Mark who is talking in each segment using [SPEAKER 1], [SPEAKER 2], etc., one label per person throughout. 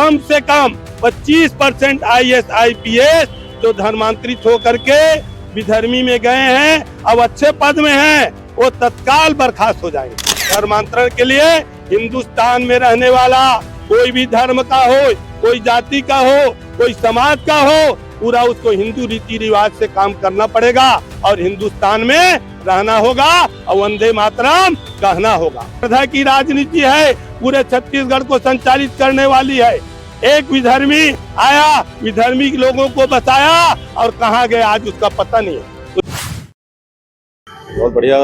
[SPEAKER 1] कम से कम 25% IAS IPS जो धर्मांतरित होकर के विधर्मी में गए हैं, अब अच्छे पद में हैं, वो तत्काल बर्खास्त हो जाएंगे। धर्मांतरण के लिए हिंदुस्तान में रहने वाला कोई भी धर्म का हो, कोई जाति का हो, कोई समाज का हो, पूरा उसको हिंदू रीति रिवाज से काम करना पड़ेगा और हिंदुस्तान में रहना होगा और वंदे मातरम कहना होगा। प्रथा की राजनीति है, पूरे छत्तीसगढ़ को संचालित करने वाली है। एक विधर्मी आया, विधर्मी लोगों को बचाया और कहाँ गए आज उसका पता नहीं है।
[SPEAKER 2] बहुत बढ़िया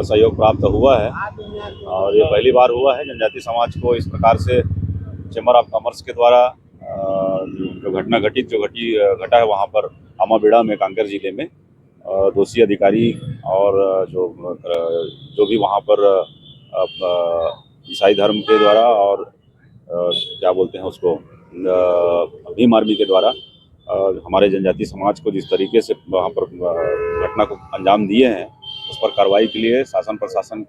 [SPEAKER 2] सहयोग प्राप्त हुआ है और ये पहली बार हुआ है जनजाति समाज को इस प्रकार से चैम्बर ऑफ कॉमर्स के द्वारा जो घटना घटा है वहाँ पर अमाबेड़ा में कांकेर जिले में दोषी अधिकारी और जो भी वहाँ पर ईसाई धर्म के द्वारा और क्या बोलते हैं उसको भीम आर्मी के द्वारा हमारे जनजाति समाज को जिस तरीके से वहाँ पर घटना को अंजाम दिए हैं उस पर कार्रवाई के लिए शासन प्रशासन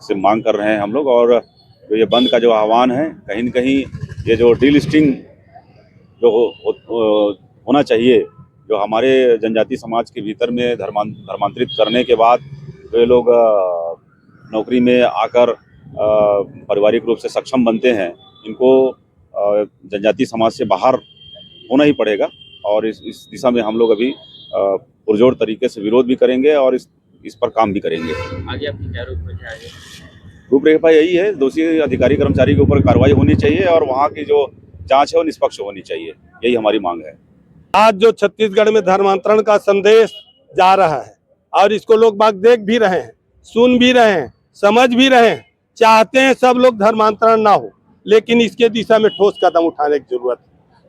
[SPEAKER 2] से मांग कर रहे हैं हम लोग। और जो ये बंद का जो आह्वान है, कहीं न कहीं ये जो डीलिस्टिंग जो होना चाहिए, जो हमारे जनजाति समाज के भीतर में धर्मांतरित करने के बाद जो ये लोग नौकरी में आकर पारिवारिक रूप से सक्षम बनते हैं, इनको जनजाति समाज से बाहर होना ही पड़ेगा। और इस दिशा में हम लोग अभी पुरजोर तरीके से विरोध भी करेंगे और इस पर काम भी करेंगे।
[SPEAKER 3] आगे आपकी क्या रूपरेखा है?
[SPEAKER 2] रूपरेखा यही है, दोषी अधिकारी कर्मचारी के ऊपर कार्रवाई होनी चाहिए और वहाँ की जो जांच है वो निष्पक्ष होनी चाहिए, यही हमारी मांग है।
[SPEAKER 1] आज जो छत्तीसगढ़ में धर्मांतरण का संदेश जा रहा है और इसको लोग बाग देख भी रहे हैं, सुन भी रहे हैं, समझ भी रहे हैं, चाहते हैं सब लोग धर्मांतरण ना हो, लेकिन इसके दिशा में ठोस कदम उठाने की जरूरत है।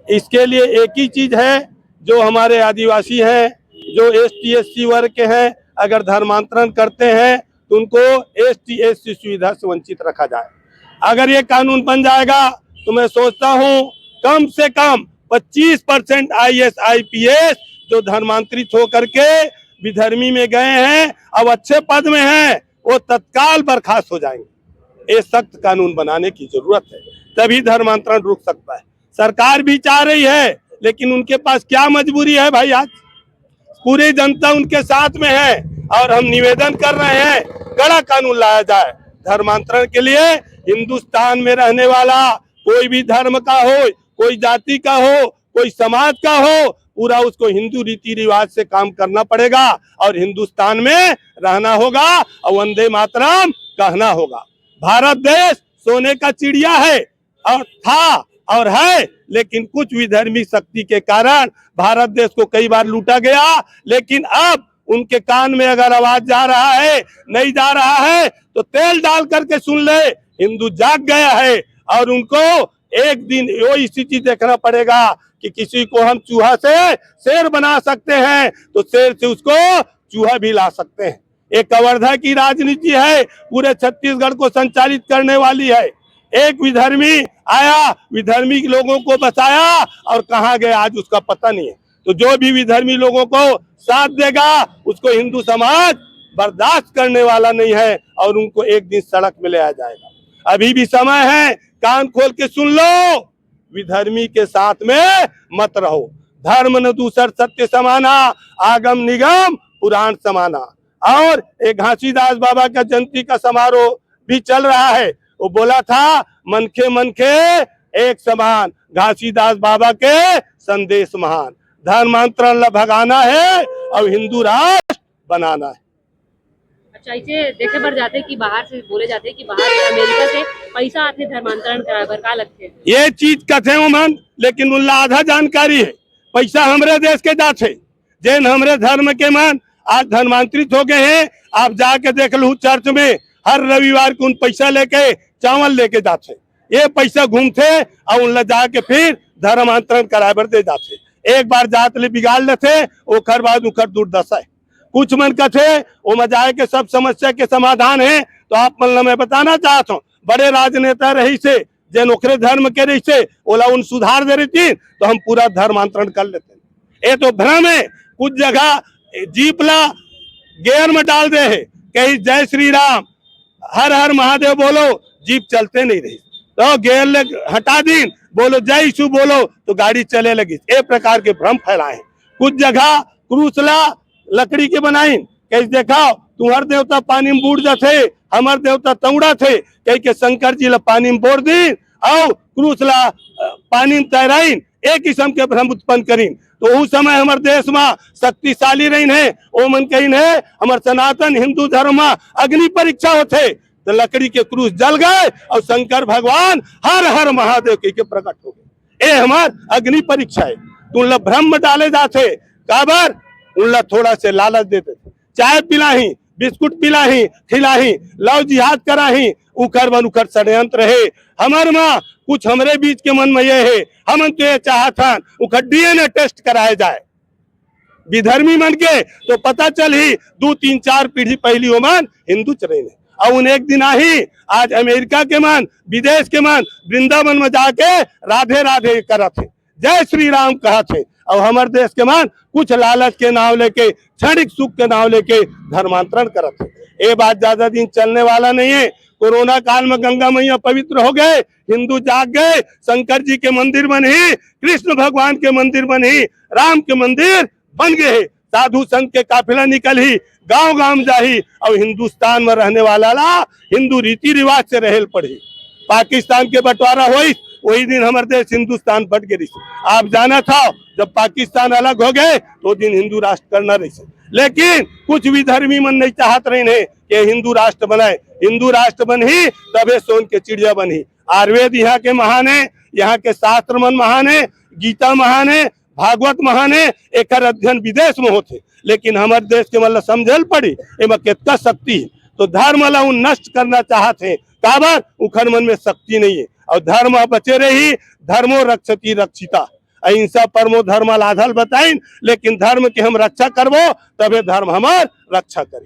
[SPEAKER 1] इसके लिए एक ही चीज है, जो हमारे आदिवासी हैं, जो ST SC वर्ग के हैं, अगर धर्मांतरण करते हैं तो उनको ST SC सुविधा से वंचित रखा जाए। अगर ये कानून बन जाएगा तो मैं सोचता हूँ कम से कम 25% IAS IPS जो धर्मांतरित होकर के विधर्मी में गए हैं, अब अच्छे पद में हैं, वो तत्काल बर्खास्त हो जाएंगे। ये सख्त कानून बनाने की जरूरत है, तभी धर्मांतरण रुक सकता है। सरकार भी चाह रही है, लेकिन उनके पास क्या मजबूरी है भाई? आज पूरी जनता उनके साथ में है और हम निवेदन कर रहे हैं कड़ा कानून लाया जाए धर्मांतरण के लिए। हिंदुस्तान में रहने वाला कोई भी धर्म का हो, कोई जाति का हो, कोई समाज का हो, पूरा उसको हिंदू रीति रिवाज से काम करना पड़ेगा और हिंदुस्तान में रहना होगा और वंदे मातरम कहना होगा। भारत देश सोने का चिड़िया है और था और है, लेकिन कुछ विधर्मी शक्ति के कारण भारत देश को कई बार लूटा गया। लेकिन अब उनके कान में अगर आवाज जा रहा है, नहीं जा रहा है, तो तेल डाल करके सुन ले, हिंदू जाग गया है और उनको एक दिन वो स्थिति देखना पड़ेगा कि किसी को हम चूहा से शेर बना सकते हैं तो शेर से उसको चूहा भी ला सकते हैं। एक कवर्धा की राजनीति है, पूरे छत्तीसगढ़ को संचालित करने वाली है। एक विधर्मी आया, विधर्मी लोगों को बचाया और कहाँ गए आज उसका पता नहीं है। तो जो भी विधर्मी लोगों को साथ देगा उसको हिंदू समाज बर्दाश्त करने वाला नहीं है और उनको एक दिन सड़क में ले आ जाएगा। अभी भी समय है, कान खोल के सुन लो, विधर्मी के साथ में मत रहो। धर्म न दूसर सत्य समाना, आगम निगम पुराण समाना। और एक घासीदास बाबा का जयंती का समारोह भी चल रहा है। वो बोला था मनखे मनखे एक समान, घासीदास बाबा के संदेश महान। धर्मांतरण भगाना है और हिंदू राष्ट्र बनाना है।
[SPEAKER 4] अच्छा, इसे देखे बढ़ जाते कि बाहर से बोले जाते कि बाहर से अमेरिका से पैसा आते धर्मांतरण कराए बर का लगते
[SPEAKER 1] ये चीज कथे मन, लेकिन उनला आधा जानकारी है। पैसा हमरे देश के जाते, जैन हमरे धर्म के मन आज धर्मांतरित हो गए हैं। आप जाके देख लो चर्च में हर रविवार को उन पैसा लेके चावल लेके जाते, ये पैसा घूमते और उन जाके फिर धर्मांतरण कराए बर दे जाते। एक बार जात ले बिगाड़ लेते, ओकर बाद उखर दुर्दशा है। कुछ मन कथे वो मजाए के सब समस्या के समाधान है। तो आप मन मैं बताना चाहता हूँ, बड़े राजनेता रही से जैन ओखरे धर्म के रही से ओला उन सुधार दे रही थी तो हम पूरा धर्मांतरण कर लेते। ये तो भ्रम है। कुछ जगह जीपला गेयर में डाल दे है, कहीं जय श्री राम हर हर महादेव बोलो, जीप चलते नहीं रही तो गेयर ले हटा दी बोलो जय यीशु बोलो तो गाड़ी चले लगी। ए प्रकार के भ्रम फैलाए। कुछ जगह क्रूसला लकड़ी के बनाई, कैसे देखाओ तुम्हार देवता पानी में बूढ़ जाते, हमार देवता तंगड़ा थे, कह के शंकर जी ला पानी में बोर दी और क्रूसला पानी में तैराइन, एक किस्म के भ्रम उत्पन्न करीन। तो उस समय हमारे देश में शक्तिशाली रही है, ओ मन कही है हमारे सनातन हिंदू धर्म में अग्नि परीक्षा होते, तो लकड़ी के क्रूस जल गए और शंकर भगवान हर हर महादेव के प्रकट हो गए। ये हमार अग्नि परीक्षा है। तुम लोग भ्रम में डाले जाते, काबर उन लोग थोड़ा से लालच देते थे, चाय पिलाही, बिस्कुट पिलाही, खिलाही, लव जिहाद कराही, उखर बन उखर षड्यंत्र है। हमार माँ कुछ हमरे बीच के मन में ये है, हम तो ये चाहता उखर DNA टेस्ट कराया जाए विधर्मी मन के, तो पता चल ही 2, 3, 4 पीढ़ी पहली वो मन हिंदू चले ने। और उन एक दिन ही आज अमेरिका के मन, विदेश के मन वृंदावन में जाके राधे राधे करत थे, जय श्री राम कहा थे। और हमारे देश के मन कुछ लालच के नाव लेके, क्षणिक सुख के नाव लेके धर्मांतरण करत थे। ये बात ज्यादा दिन चलने वाला नहीं है। कोरोना काल में गंगा मैया पवित्र हो गए, हिंदू जाग गए, शंकर जी के मंदिर बन ही, कृष्ण भगवान के मंदिर बन ही, राम के मंदिर बन गए। साधु संत के काफिला निकल ही, गांव गांव जाही, और हिंदुस्तान में रहने वाला ला हिंदू रीति रिवाज से रहेल पड़ी। पाकिस्तान के बंटवारा हुई वही दिन हमारे देश हिंदुस्तान बट गई। आप जाना था जब पाकिस्तान अलग हो गए तो दिन हिंदू राष्ट्र करना रही, लेकिन कुछ विधर्मी मन नहीं चाहत रहे हैं कि हिंदू राष्ट्र बनाए। हिंदू राष्ट्र बन ही तबे सोन के चिड़िया बनी। आयुर्वेद यहाँ के महान है, यहाँ के शास्त्र मन महान है, गीता महान है, भागवत महान है, एक अध्ययन विदेश में होते, लेकिन हमारे देश के मतलब समझल पड़ी एमा कितना शक्ति है। तो धर्म ला नष्ट करना चाहते हैं, काबर उखर मन में शक्ति नहीं है। और धर्म बचे रही, धर्मो रक्षति रक्षिता, अहिंसा परमो धर्म लाधल बताइन, लेकिन धर्म की हम रक्षा करबो तबे धर्म हमार रक्षा करी।